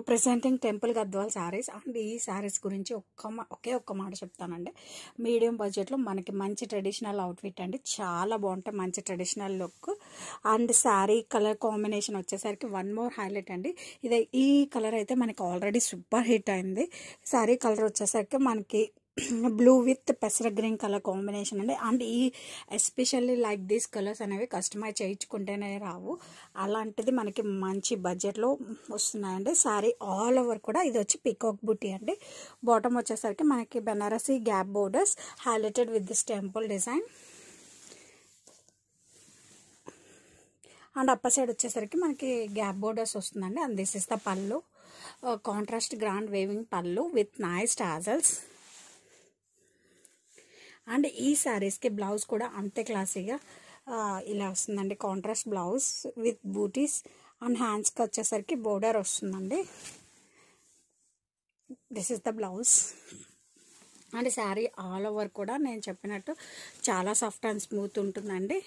Presenting temple Gadwal saris and ఈ శారీస్ గురించి ఒకే ఒక్క మాట చెప్తానండి. మీడియం బడ్జెట్లో మనకి మంచి ట్రెడిషనల్ అవుట్ఫిట్ అండి, చాలా బాగుంటాయి. మంచి traditional look and sari colour combination వచ్చేసరికి వన్ మోర్ హైలైట్ అండి. ఈ కలర్ అయితే మనకి ఆల్రెడీ సూపర్ హిట్ అయింది. శారీ కలర్ వచ్చేసరికి మనకి బ్లూ విత్ పెసర గ్రీన్ కలర్ కాంబినేషన్ అండి. And especially like these colours అనేవి కస్టమైజ్ చేయించుకుంటేనే రావు, అలాంటిది మనకి మంచి బడ్జెట్లో వస్తున్నాయండి. శారీ ఆల్ ఓవర్ కూడా ఇది వచ్చి పీకాక్ బూటీ అండి. బాటమ్ వచ్చేసరికి మనకి Banarasi gap borders highlighted with this temple design and upper side వచ్చేసరికి మనకి గ్యాప్ బోర్డర్స్ వస్తుందండి. And this is the pallu, contrast grand weaving pallu with nice tassels. And ఈ శారీస్కి బ్లౌజ్ కూడా అంతే క్లాసీగా ఇలా వస్తుందండి. Contrast blouse with buttis and హ్యాండ్స్కి వచ్చేసరికి బోర్డర్ వస్తుందండి. This is the blouse. And sari all over కూడా నేను చెప్పినట్టు చాలా సాఫ్ట్ అండ్ స్మూత్ ఉంటుందండి.